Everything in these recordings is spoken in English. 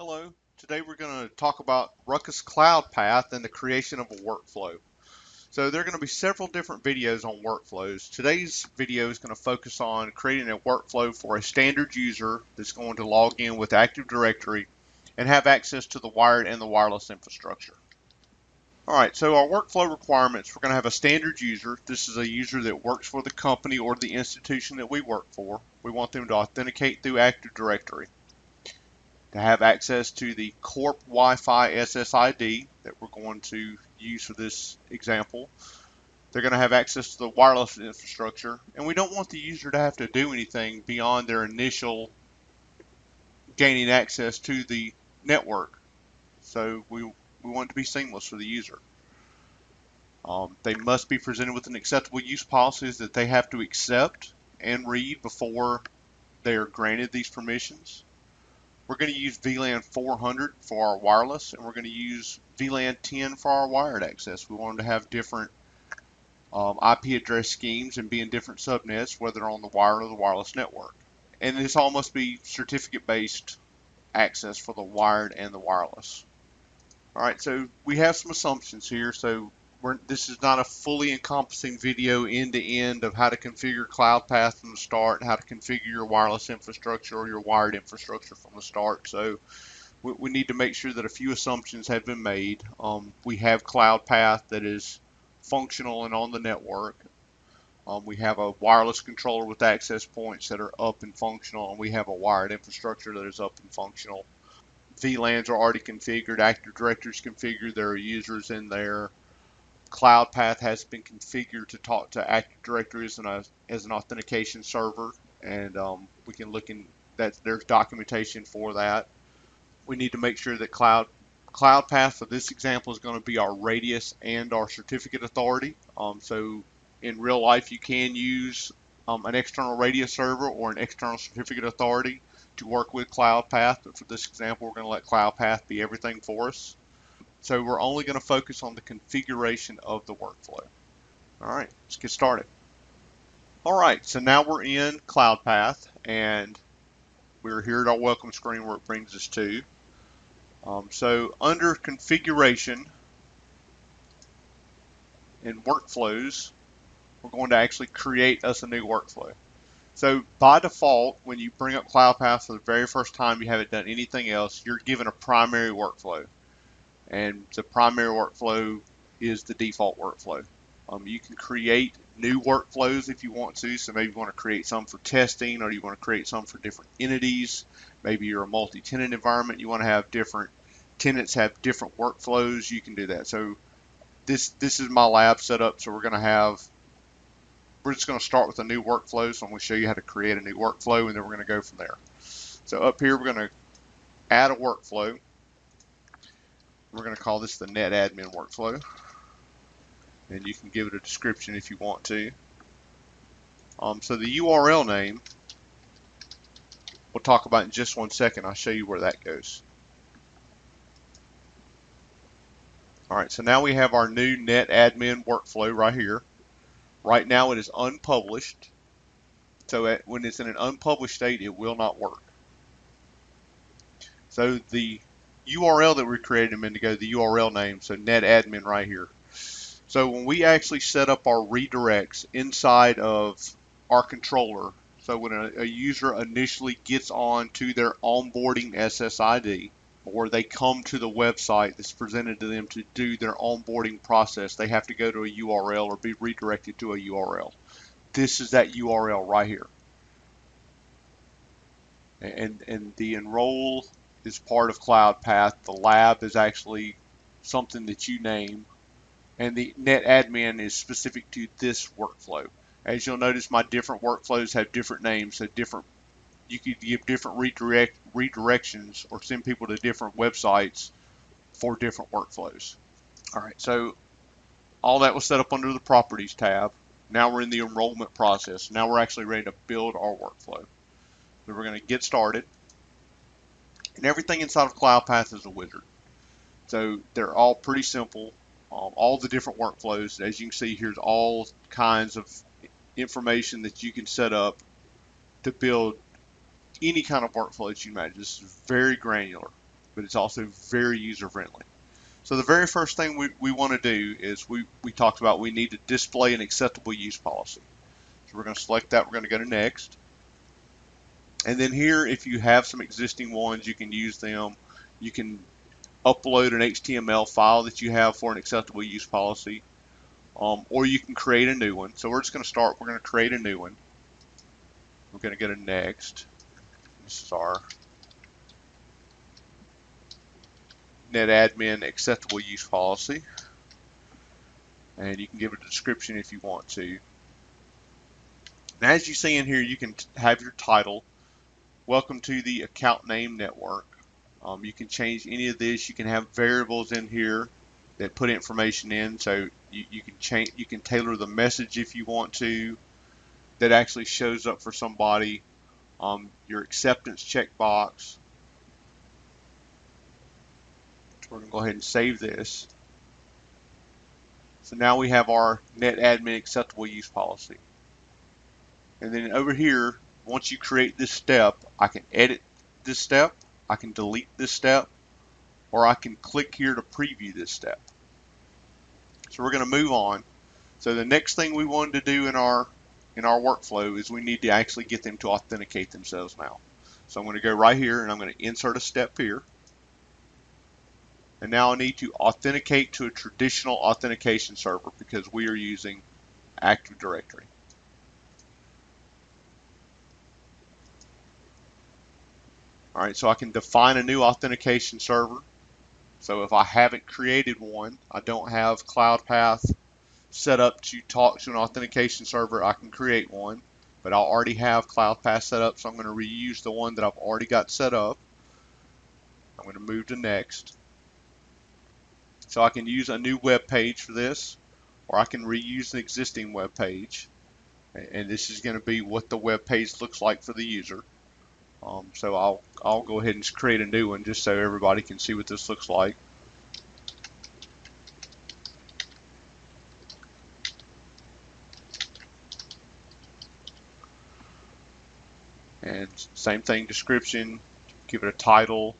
Hello, today we're going to talk about Ruckus Cloudpath and the creation of a workflow. So there are going to be several different videos on workflows. Today's video is going to focus on creating a workflow for a standard user that's going to log in with Active Directory and have access to the wired and the wireless infrastructure. Alright, so our workflow requirements, we're going to have a standard user. This is a user that works for the company or the institution that we work for. We want them to authenticate through Active Directory, to have access to the Corp Wi-Fi SSID that we're going to use for this example. They're going to have access to the wireless infrastructure, and we don't want the user to have to do anything beyond their initial gaining access to the network. So we want it to be seamless for the user. They must be presented with an acceptable use policies that they have to accept and read before they are granted these permissions. We're going to use VLAN 400 for our wireless, and we're going to use VLAN 10 for our wired access. We want them to have different IP address schemes and be in different subnets, whether on the wired or the wireless network. And this all must be certificate-based access for the wired and the wireless. All right, so we have some assumptions here. So this is not a fully encompassing video end-to-end of how to configure Cloudpath from the start and how to configure your wireless infrastructure or your wired infrastructure from the start. So we need to make sure that a few assumptions have been made. We have Cloudpath that is functional and on the network. We have a wireless controller with access points that are up and functional, and we have a wired infrastructure that is up and functional. VLANs are already configured, Active Directory is configured, there are users in there. Cloudpath has been configured to talk to Active Directory as an authentication server, and we can look in that. There's documentation for that. We need to make sure that Cloudpath for this example is going to be our radius and our certificate authority. So in real life, you can use an external radius server or an external certificate authority to work with Cloudpath, but for this example, we're going to let Cloudpath be everything for us. So we're only going to focus on the configuration of the workflow. All right, let's get started. All right, so now we're in Cloudpath, and we're here at our welcome screen where it brings us to. So under configuration and workflows, we're going to actually create us a new workflow. So by default, when you bring up Cloudpath for the very first time, you haven't done anything else, you're given a primary workflow. And the primary workflow is the default workflow. You can create new workflows if you want to. So maybe you want to create some for testing, or you want to create some for different entities. Maybe you're a multi-tenant environment. You want to have different tenants have different workflows. You can do that. So this is my lab setup. So we're just going to start with a new workflow. So I'm going to show you how to create a new workflow, and then we're going to go from there. So up here, we're going to add a workflow. We're going to call this the NetAdmin workflow, and you can give it a description if you want to. So the URL name, we'll talk about in just 1 second. I'll show you where that goes. All right, so now we have our new NetAdmin workflow right here. Right now it is unpublished, so when it's in an unpublished state, it will not work. So the URL that we created a minute ago, the URL name, so NetAdmin right here. So when we actually set up our redirects inside of our controller, so when a user initially gets on to their onboarding SSID, or they come to the website that's presented to them to do their onboarding process, they have to go to a URL or be redirected to a URL. This is that URL right here. And the enroll is part of Cloudpath. The lab is actually something that you name, and the NetAdmin is specific to this workflow. As you'll notice, my different workflows have different names, so you could give different redirections or send people to different websites for different workflows. All right, so all that was set up under the Properties tab. Now we're in the enrollment process. Now we're actually ready to build our workflow. So we're going to get started. And everything inside of Cloudpath is a wizard. So they're all pretty simple. All the different workflows, as you can see, here's all kinds of information that you can set up to build any kind of workflow that you imagine. This is very granular. but it's also very user friendly. So the very first thing we want to do is we talked about we need to display an acceptable use policy. So we're going to select that. We're going to go to next. And then here, if you have some existing ones, you can use them. You can upload an HTML file that you have for an acceptable use policy, or you can create a new one. So we're just going to start. We're going to create a new one. We're going to go to next. This is our NetAdmin acceptable use policy. And you can give it a description if you want to. And as you see in here, you can have your title, welcome to the account name network. You can change any of this. You can have variables in here that put information in, so you can change. You can tailor the message if you want to, that actually shows up for somebody. Your acceptance checkbox. We're going to go ahead and save this. So now we have our NetAdmin acceptable use policy. And then over here, once you create this step, I can edit this step, I can delete this step, or I can click here to preview this step. So we're going to move on. So the next thing we wanted to do in our workflow is we need to actually get them to authenticate themselves now. So I'm going to go right here and I'm going to insert a step here. And now I need to authenticate to a traditional authentication server because we are using Active Directory. All right, so I can define a new authentication server. So if I haven't created one, I don't have Cloudpath set up to talk to an authentication server, I can create one. But I already have Cloudpath set up, so I'm going to reuse the one that I've already got set up. I'm going to move to next. So I can use a new web page for this, or I can reuse an existing web page. And this is going to be what the web page looks like for the user. So I'll go ahead and create a new one just so everybody can see what this looks like. And same thing, description, give it a title.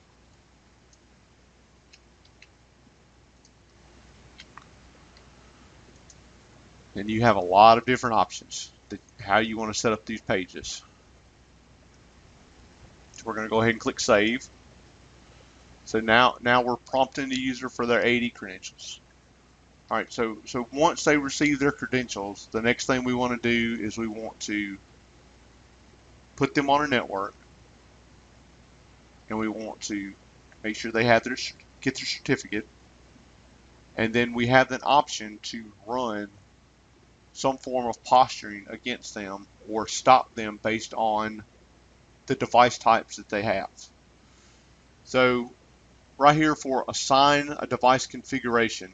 And you have a lot of different options how you want to set up these pages. So we're going to go ahead and click Save. So now we're prompting the user for their AD credentials. All right, so once they receive their credentials, the next thing we want to do is we want to put them on a network, and we want to make sure they have get their certificate, and then we have an option to run some form of posturing against them or stop them based on the device types that they have. So right here for assign a device configuration,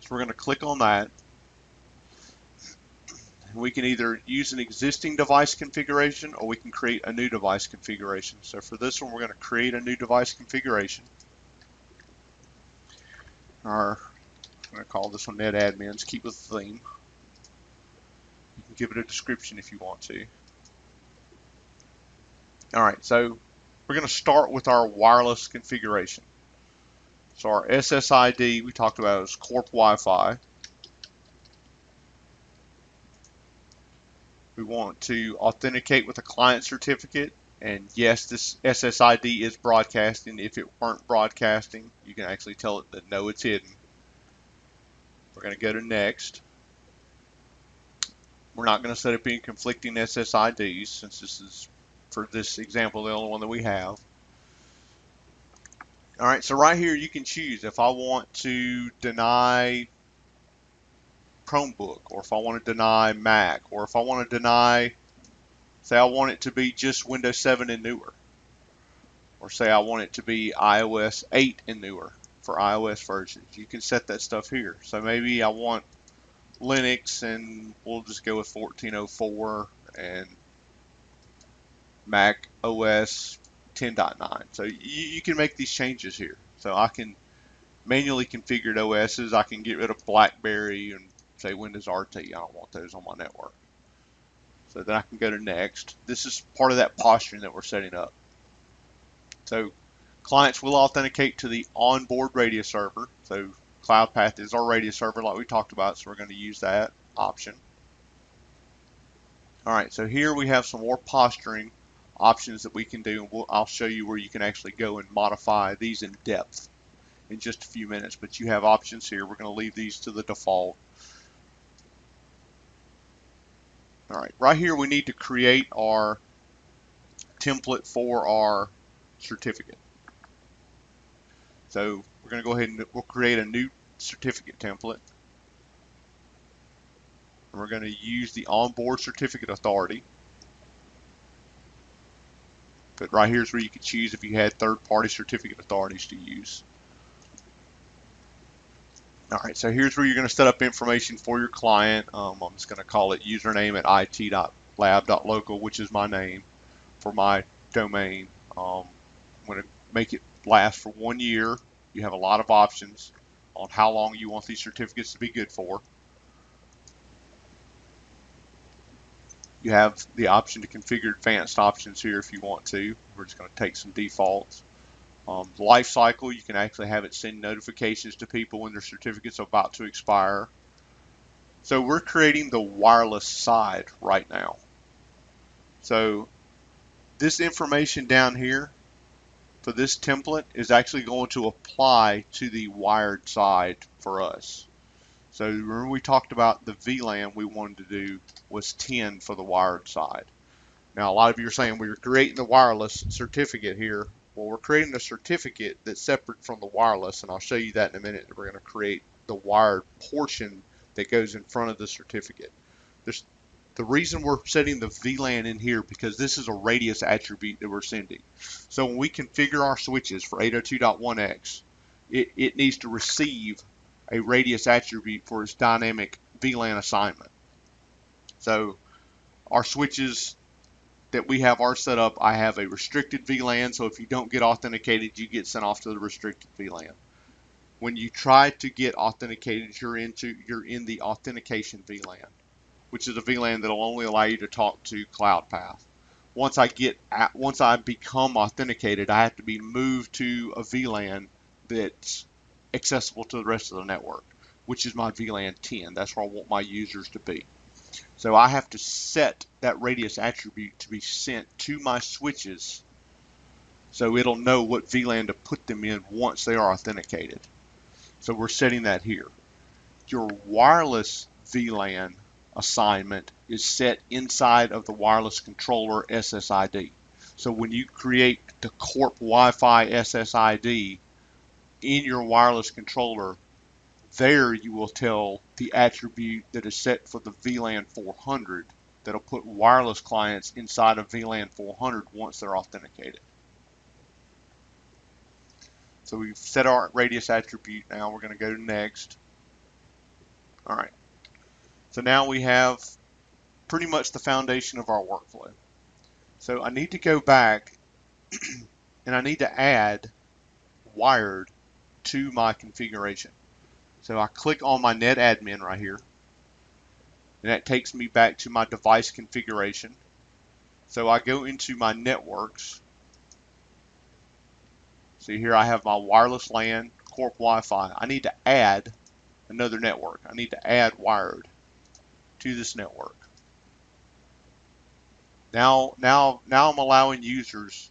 so we're going to click on that. We can either use an existing device configuration or we can create a new device configuration. So for this one, we're going to create a new device configuration. I'm going to call this one NetAdmins, keep with the theme. You can give it a description if you want to. All right, so we're going to start with our wireless configuration. So our SSID we talked about is Corp Wi-Fi. We want to authenticate with a client certificate, and yes, this SSID is broadcasting. If it weren't broadcasting, you can actually tell it that no, it's hidden. We're going to go to next. We're not going to set up any conflicting SSIDs since this is, for this example, the only one that we have. All right, so right here you can choose if I want to deny Chromebook, or if I want to deny Mac, or if I want to deny, say I want it to be just Windows 7 and newer, or say I want it to be iOS 8 and newer for iOS versions. You can set that stuff here. So maybe I want Linux and we'll just go with 14.04 and Mac OS 10.9. So you can make these changes here. So I can manually configure OSs. I can get rid of BlackBerry and say Windows RT. I don't want those on my network. So then I can go to next. This is part of that posturing that we're setting up. So Clients will authenticate to the onboard radio server. So Cloudpath is our radio server like we talked about, so we're going to use that option. All right, so here we have some more posturing options that we can do, and I'll show you where you can actually go and modify these in depth in just a few minutes, but you have options here. We're going to leave these to the default. All right, right here we need to create our template for our certificate. So we're going to go ahead and we'll create a new certificate template. And we're going to use the onboard certificate authority. But right here is where you could choose if you had third-party certificate authorities to use. All right, so here's where you're going to set up information for your client. I'm just going to call it username at it.lab.local, which is my name for my domain. I'm going to make it last for 1 year. You have a lot of options on how long you want these certificates to be good for. You have the option to configure advanced options here if you want to. We're just going to take some defaults. Life cycle, you can actually have it send notifications to people when their certificates are about to expire. So we're creating the wireless side right now. So this information down here for this template is actually going to apply to the wired side for us. So remember we talked about the VLAN we wanted to do was 10 for the wired side. Now a lot of you are saying we're creating the wireless certificate here. Well, we're creating a certificate that's separate from the wireless, and I'll show you that in a minute. We're going to create the wired portion that goes in front of the certificate. The reason we're setting the VLAN in here because this is a radius attribute that we're sending. So when we configure our switches for 802.1x, it needs to receive a radius attribute for its dynamic VLAN assignment. So our switches that we have are set up, I have a restricted VLAN, so if you don't get authenticated, you get sent off to the restricted VLAN. When you try to get authenticated, you're in the authentication VLAN, which is a VLAN that will only allow you to talk to Cloudpath. Once I become authenticated, I have to be moved to a VLAN that's accessible to the rest of the network, which is my VLAN 10. That's where I want my users to be. So I have to set that radius attribute to be sent to my switches so it'll know what VLAN to put them in once they are authenticated. So we're setting that here. Your wireless VLAN assignment is set inside of the wireless controller SSID. So when you create the Corp Wi-Fi SSID in your wireless controller, there you will tell the attribute that is set for the VLAN 400 that'll put wireless clients inside of VLAN 400 once they're authenticated. So we've set our radius attribute. Now we're going to go to next. All right. So now we have pretty much the foundation of our workflow. So I need to go back and I need to add wired to my configuration. So I click on my NetAdmin right here, and that takes me back to my device configuration. So I go into my networks. See here I have my wireless LAN, Corp Wi-Fi. I need to add another network. I need to add wired to this network. Now I'm allowing users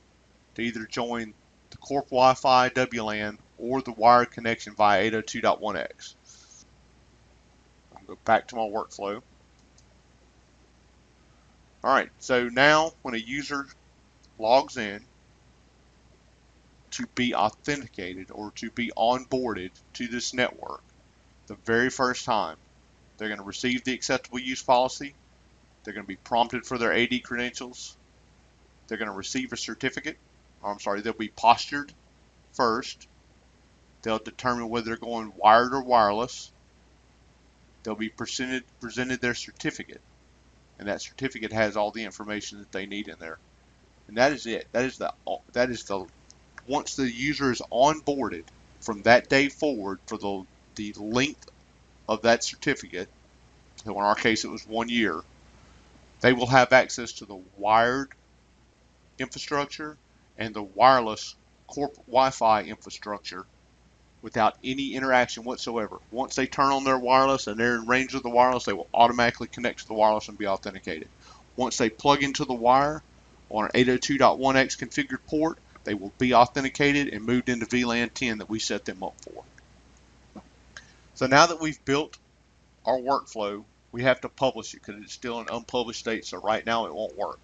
to either join the Corp Wi-Fi WLAN or the wired connection via 802.1x. I'll go back to my workflow. All right, so now when a user logs in to be authenticated or to be onboarded to this network, the very first time, they're going to receive the acceptable use policy. They're going to be prompted for their AD credentials. They're going to receive a certificate. They'll be postured first. They'll determine whether they're going wired or wireless. They'll be presented their certificate, and that certificate has all the information that they need in there. And that is it. That is the once the user is onboarded from that day forward for the length of that certificate, so in our case it was 1 year, they will have access to the wired infrastructure and the wireless corporate Wi-Fi infrastructure without any interaction whatsoever. Once they turn on their wireless and they're in range of the wireless, they will automatically connect to the wireless and be authenticated. Once they plug into the wire on an 802.1x configured port, they will be authenticated and moved into VLAN 10 that we set them up for. So now that we've built our workflow, we have to publish it because it's still in unpublished state, so right now it won't work.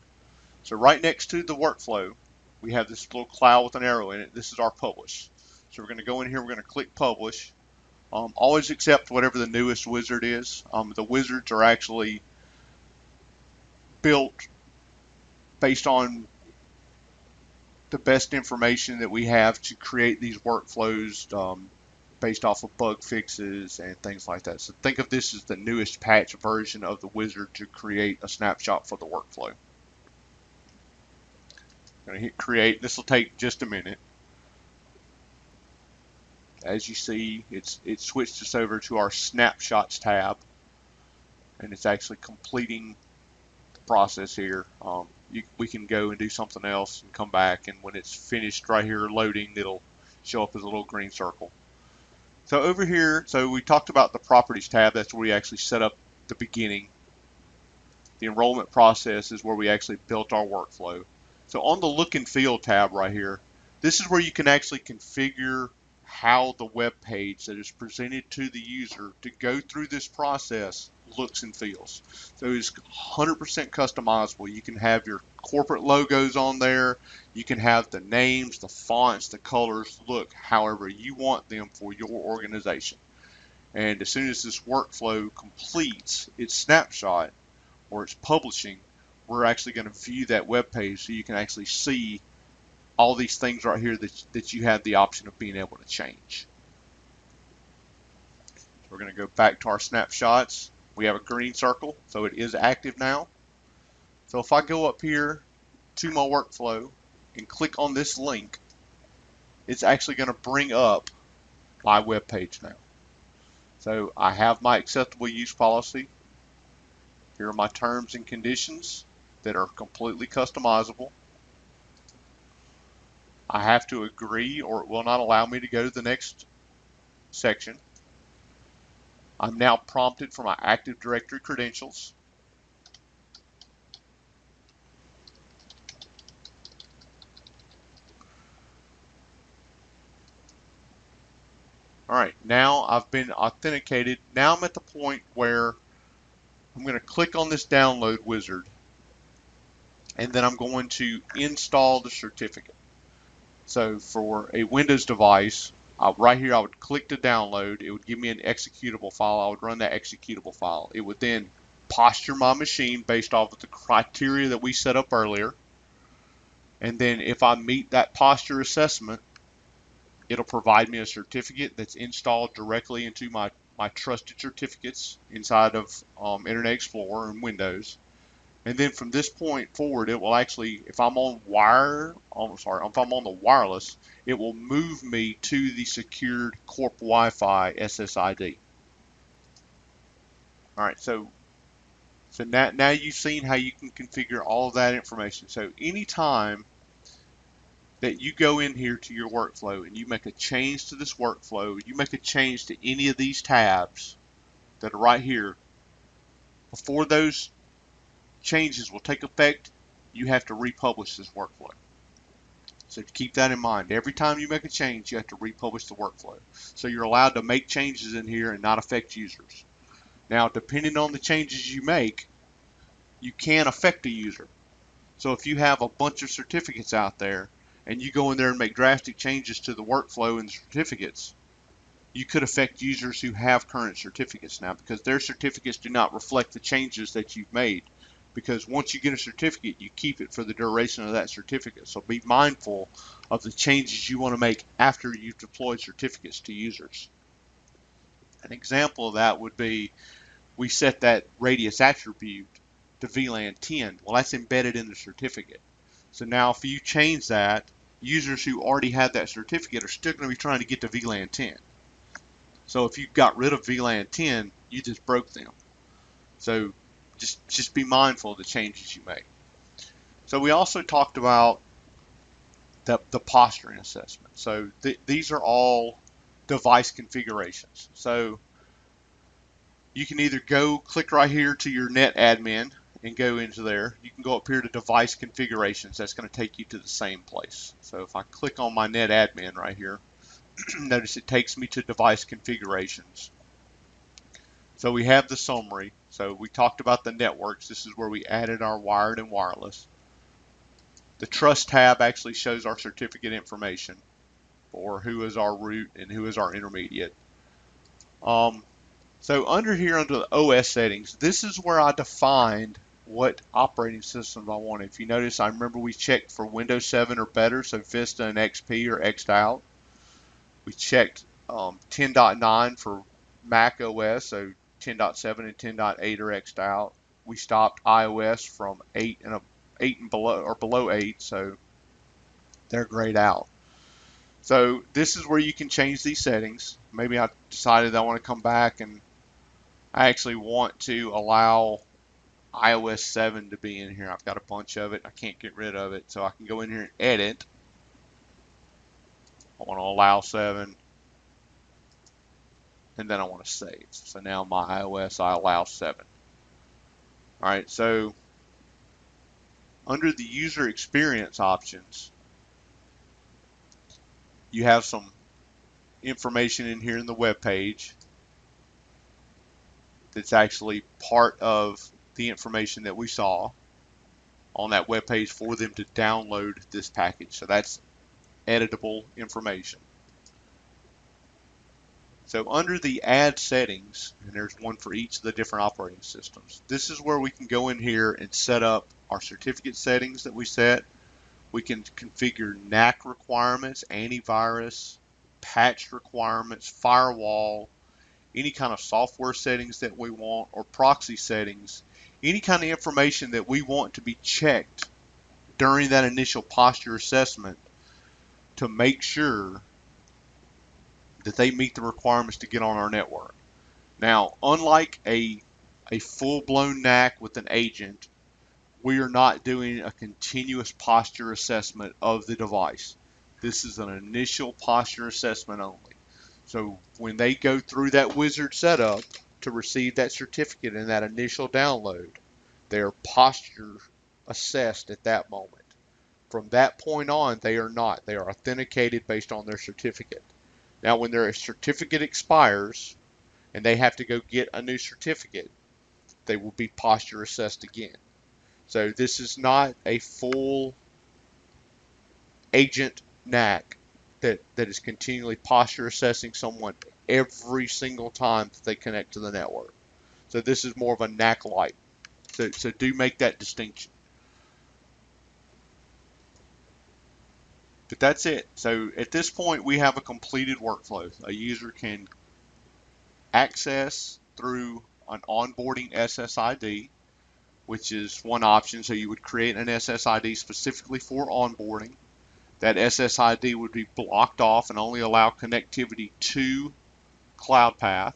So right next to the workflow, we have this little cloud with an arrow in it. This is our publish. So we're going to go in here, we're going to click publish. Always accept whatever the newest wizard is. The wizards are actually built based on the best information that we have to create these workflows based off of bug fixes and things like that. So think of this as the newest patch version of the wizard to create a snapshot for the workflow. I'm going to hit create. This will take just a minute. As you see, it switched us over to our Snapshots tab, and it's actually completing the process here. We can go and do something else and come back, and when it's finished right here loading, it'll show up as a little green circle. So over here, so we talked about the Properties tab. That's where we actually set up the beginning. The Enrollment process is where we actually built our workflow. So on the Look and Feel tab right here, this is where you can actually configure how the web page that is presented to the user to go through this process looks and feels. So it's 100% customizable. You can have your corporate logos on there. You can have the names, the fonts, the colors look however you want them for your organization. And as soon as this workflow completes its snapshot or its publishing, we're actually going to view that web page so you can actually see all these things right here that you have the option of being able to change. So we're going to go back to our snapshots. We have a green circle, so it is active now. So if I go up here to my workflow and click on this link, it's actually going to bring up my web page now. So I have my acceptable use policy. Here are my terms and conditions that are completely customizable. I have to agree or it will not allow me to go to the next section. I'm now prompted for my Active Directory credentials. All right, now I've been authenticated. Now I'm at the point where I'm going to click on this download wizard, and then I'm going to install the certificate. So for a Windows device, right here I would click to download. It would give me an executable file. I would run that executable file. It would then posture my machine based off of the criteria that we set up earlier. And then if I meet that posture assessment, it'll provide me a certificate that's installed directly into my trusted certificates inside of Internet Explorer and Windows. And then from this point forward, it will actually, if I'm on the wireless, it will move me to the secured Corp Wi-Fi SSID. All right, so now you've seen how you can configure all of that information. So anytime that you go in here to your workflow and you make a change to this workflow, you make a change to any of these tabs that are right here, before those changes will take effect, you have to republish this workflow. So keep that in mind. Every time you make a change, you have to republish the workflow. So you're allowed to make changes in here and not affect users. Now, depending on the changes you make, you can affect a user. So if you have a bunch of certificates out there and you go in there and make drastic changes to the workflow and the certificates, you could affect users who have current certificates now because their certificates do not reflect the changes that you've made. Because once you get a certificate, you keep it for the duration of that certificate. So be mindful of the changes you want to make after you've deployed certificates to users. An example of that would be we set that radius attribute to VLAN 10. Well, that's embedded in the certificate. So now if you change that, users who already had that certificate are still going to be trying to get to VLAN 10. So if you got rid of VLAN 10, you just broke them. So just be mindful of the changes you make. So we also talked about the posturing assessment. So these are all device configurations. So you can either go click right here to your NetAdmin and go into there. You can go up here to device configurations. That's going to take you to the same place. So if I click on my NetAdmin right here, notice it takes me to device configurations. So we have the summary. So we talked about the networks. This is where we added our wired and wireless. The Trust tab actually shows our certificate information for who is our root and who is our intermediate. So under here, under the OS settings, this is where I defined what operating systems I wanted. If you notice, I remember we checked for Windows 7 or better, so Vista and XP or X'd out. We checked 10.9 for Mac OS, so 10.7 and 10.8 are X'd out. We stopped iOS from 8 and below, or below 8, so they're grayed out. So this is where you can change these settings. Maybe I decided I want to come back and I actually want to allow iOS 7 to be in here. I've got a bunch of it. I can't get rid of it. So I can go in here and edit. I want to allow 7. And then I want to save. So now my iOS, I allow 7. All right, so under the user experience options, you have some information in here in the web page that's actually part of the information that we saw on that web page for them to download this package. So that's editable information. So under the add settings, and there's one for each of the different operating systems, this is where we can go in here and set up our certificate settings that we set. We can configure NAC requirements, antivirus, patch requirements, firewall, any kind of software settings that we want, or proxy settings, any kind of information that we want to be checked during that initial posture assessment to make sure that they meet the requirements to get on our network. Now, unlike a full-blown NAC with an agent, we are not doing a continuous posture assessment of the device. This is an initial posture assessment only. So when they go through that wizard setup to receive that certificate in that initial download, they are posture assessed at that moment. From that point on, they are not. They are authenticated based on their certificate. Now, when their certificate expires and they have to go get a new certificate, they will be posture assessed again. So this is not a full agent NAC that is continually posture assessing someone every single time that they connect to the network. So this is more of a NAC light. So do make that distinction. But that's it. So at this point, we have a completed workflow. A user can access through an onboarding SSID, which is one option. So you would create an SSID specifically for onboarding. That SSID would be blocked off and only allow connectivity to Cloudpath.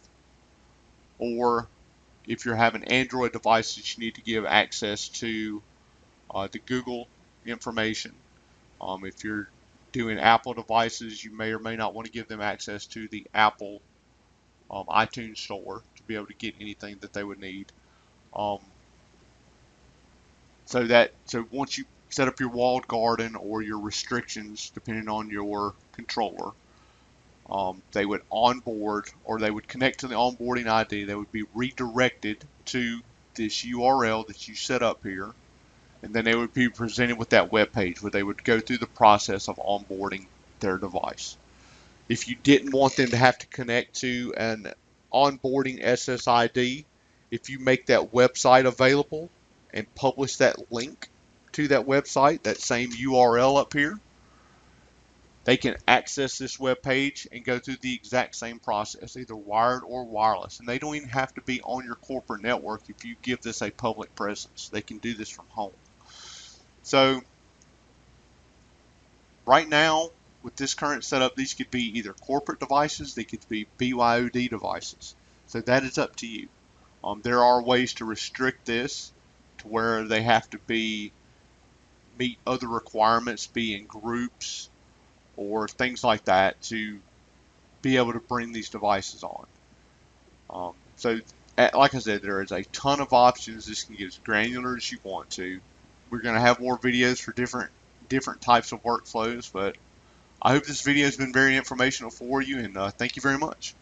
Or if you're having Android devices, you need to give access to the Google information. If you're doing Apple devices, you may or may not want to give them access to the Apple iTunes store to be able to get anything that they would need. So once you set up your walled garden or your restrictions, depending on your controller, they would onboard, or they would connect to the onboarding ID. They would be redirected to this URL that you set up here, and then they would be presented with that web page where they would go through the process of onboarding their device. If you didn't want them to have to connect to an onboarding SSID, if you make that website available and publish that link to that website, that same URL up here, they can access this web page and go through the exact same process, either wired or wireless. And they don't even have to be on your corporate network if you give this a public presence. They can do this from home. So right now, with this current setup, these could be either corporate devices, they could be BYOD devices. So that is up to you. There are ways to restrict this to where they have to be meet other requirements, be in groups or things like that, to be able to bring these devices on. Like I said, there is a ton of options. This can get as granular as you want to. We're going to have more videos for different types of workflows, but I hope this video has been very informational for you, and thank you very much.